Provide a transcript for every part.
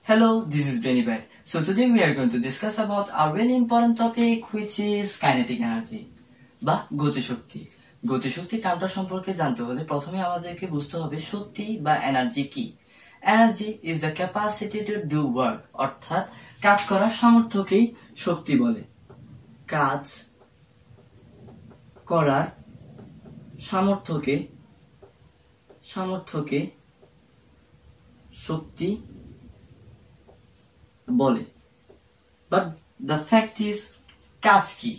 Hello, this is Benny Bad. So today we are going to discuss about a really important topic which is kinetic energy বা গতিশক্তি। গতিশক্তি টার্মটা সম্পর্কে জানতে হলে প্রথমে আমাদেরকে বুঝতে হবে শক্তি বা এনার্জি কি। Energy is the capacity to do work, অর্থাৎ কাজ করার সামর্থ্যকেই শক্তি বলে। কাজ করার সামর্থ্যকে শক্তি বলে। But the fact is, কাজ কি?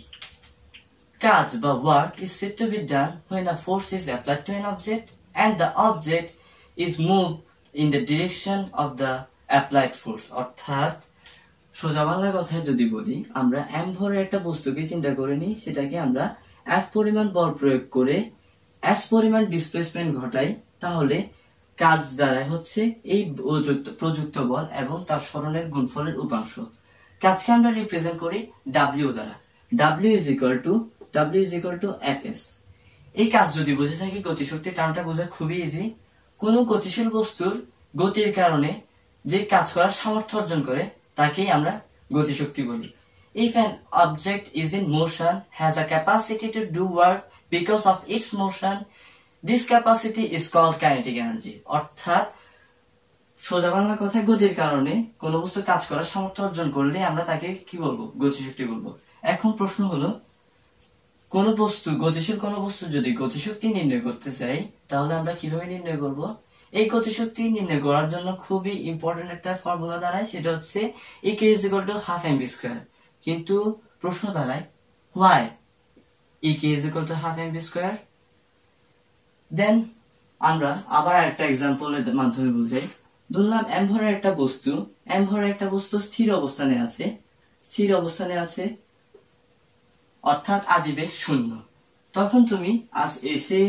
কাজ বা work is said to be done when a force is applied to an object and the object is moved in the direction of the applied force. অর্থাৎ সোজা বাংলা কথায় যদি বলি, আমরা m ভরের একটা বস্তুকে চিন্তা করে নিই, সেটাকে আমরা f পরিমাণ বল প্রয়োগ করে s পরিমাণ ডিসপ্লেসমেন্ট ঘটাই, তাহলে কাজ দ্বারাই হচ্ছে এই প্রযুক্ত বল এবং তার সরণের গুণফলের উপাংশ। কাজকে আমরা রিপ্রেজেন্ট করি W দ্বারা। W is equal to Fs। এই কাজ যদি বুঝে থাকি, গতিশক্তি টার্মটা বোঝা খুবই ইজি। কোনো গতিশীল বস্তুর গতির কারণে যে কাজ করার সামর্থ্য অর্জন করে তাকেই আমরা গতিশক্তি বলি। If an object is in motion, has a capacity to do work because of its motion, this capacity is called kinetic energy। অর্থাৎ সোজা বাংলা কথায় গতির কারণে কোনো বস্তু কাজ করার সামর্থ্য অর্জন করলে আমরা তাকে কি বলবো? গতিশক্তি বলবো। এখন প্রশ্ন হলো, কোন বস্তু গতিশীল কোন বস্তু যদি গতিশক্তি নির্ণয় করতে চাই, তাহলে আমরা কিভাবে নির্ণয় করব? এই গতিশক্তি নির্ণয় করার জন্য খুবই ইম্পর্টেন্ট একটা ফর্মুলা দাঁড়ায়, সেটা হচ্ছে E is equal to half mv²। কিন্তু প্রশ্ন দাঁড়ায়, why E is equal to half mv²? দেন আমরা আবার একটা এক্সাম্পলের মাধ্যমে বুঝাই। ধরলাম m ভরের একটা বস্তু স্থির অবস্থানে আছে, অর্থাৎ আদিবেগ 0। তখন তুমি এসে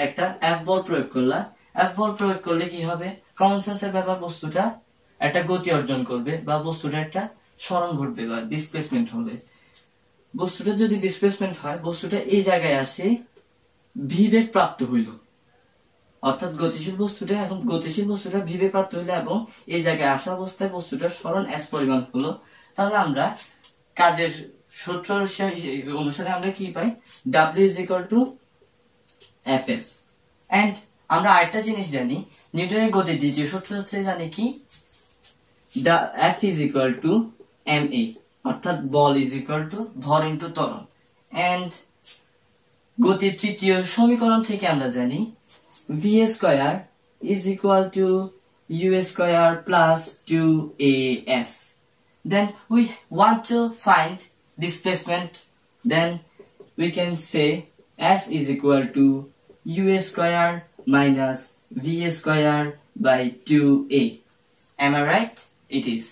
একটা f বল প্রয়োগ করলা। f বল প্রয়োগ করলে কি হবে? কমন সেন্সের ব্যাপার, বস্তুটা একটা গতি অর্জন করবে বা বস্তুটা একটা সরণ ঘটবে বা ডিসপ্লেসমেন্ট হবে। বস্তুটা যদি ডিসপ্লেসমেন্ট হয়, বস্তুটা এই জায়গায় আসে ভিবেগ প্রাপ্ত হইল, অর্থাৎ গতিশীল বস্তুটা ভিবেগ প্রাপ্ত হইলো এবং এই জায়গায় আসা অবস্থায় বস্তুটার সরণ s পরিমাণ হলো। তাহলে আমরা কাজের সূত্র অনুসারে আমরা কি পাই? W is equal to Fs। And আমরা আরেকটা জিনিস জানি, নিউটনের গতির দ্বিতীয় সূত্র হচ্ছে জানি কি? F is equal to ma, অর্থাৎ বল is equal to ভর ইনটু ত্বরণ। এন্ড গতির তৃতীয় সমীকরণ থেকে আমরা জানি v² is equal to u² plus 2as। Then we want to find displacement, then we can say s is equal to u² minus v² by 2a. Am I right? It is.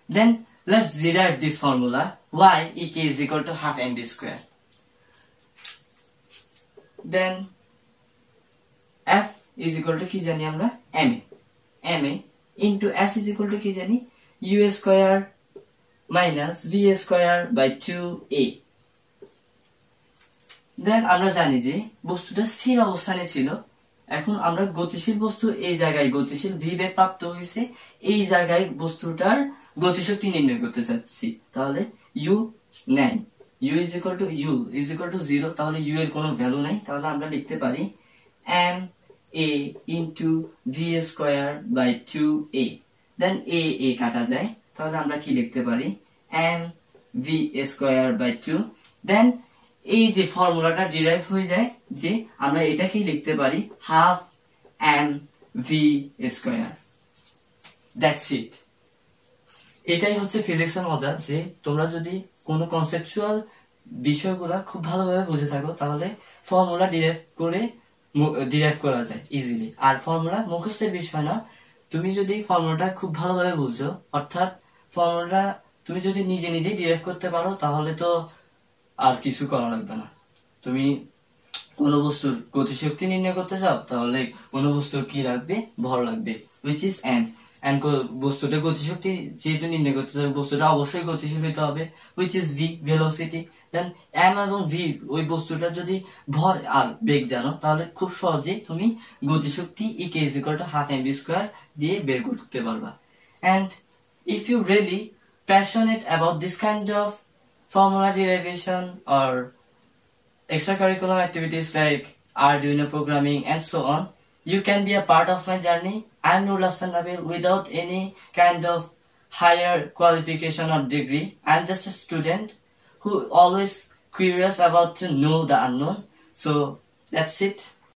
Then let's derive this formula. Y is equal to half mv². Then f is equal to কি জানি আমরা? ma into s is equal to কি জানি? u² minus v² by 2a। দেন আমরা জানি যে বস্তুটা স্থির অবস্থানে ছিল। এখন আমরা গতিশীল বস্তু এই জায়গায় গতিশীল ভিবেগ প্রাপ্ত হয়েছে, এই জায়গায় বস্তুটার গতিশক্তি নির্ণয় করতে চাচ্ছি। তাহলে u নাই, u is equal to 0, তাহলে u এর কোনো ভ্যালু নাই। তাহলে আমরা লিখতে পারি ma into v² by 2a। Then a কাটা যায়, তাহলে আমরা কি লিখতে পারি? mv² by 2। দেন এই যে ফর্মুলাটা ডিরাইভ হয়ে যায় যে আমরা এটাকেই লিখতে পারি half mv²। That's it. এটাই হচ্ছে ফিজিক্সের মজা, যে তোমরা যদি কোনো কনসেপচুয়াল বিষয়গুলা খুব ভালোভাবে বুঝে থাকো, তাহলে ফর্মুলা ডিরাইভ করা যায় ইজিলি। আর ফর্মুলা মুখস্থের বিষয় না, তুমি যদি ফর্মুলাটা খুব ভালোভাবে বুঝো, অর্থাৎ ফর্মুলাটা তুমি যদি নিজে ডিরাইভ করতে পারো, তাহলে তো আর কিছু করা লাগবে না। তুমি কোনো বস্তুর গতিশক্তি নির্ণয় করতে চাও, তাহলে কোনো বস্তুর কি লাগবে? ভর লাগবে, which is m। and বস্তুটা গতিশক্তি যেহেতু নির্ণয় করতে চাও, বস্তুটা অবশ্যই গতিশীল হতে হবে, which is v, velocity। Then m এবং v, ওই বস্তুটার যদি ভর আর বেগ জানো, তাহলে খুব সহজেই তুমি গতিশক্তি E is equal to half mv² দিয়ে বের করতে পারবা। and if you're really passionate about this kind of formula derivation or extracurricular activities like Arduino programming and so on, you can be a part of my journey. I'm Nurul Afsan Nabil without any kind of higher qualification or degree. I'm just a student who always curious about to know the unknown. So that's it.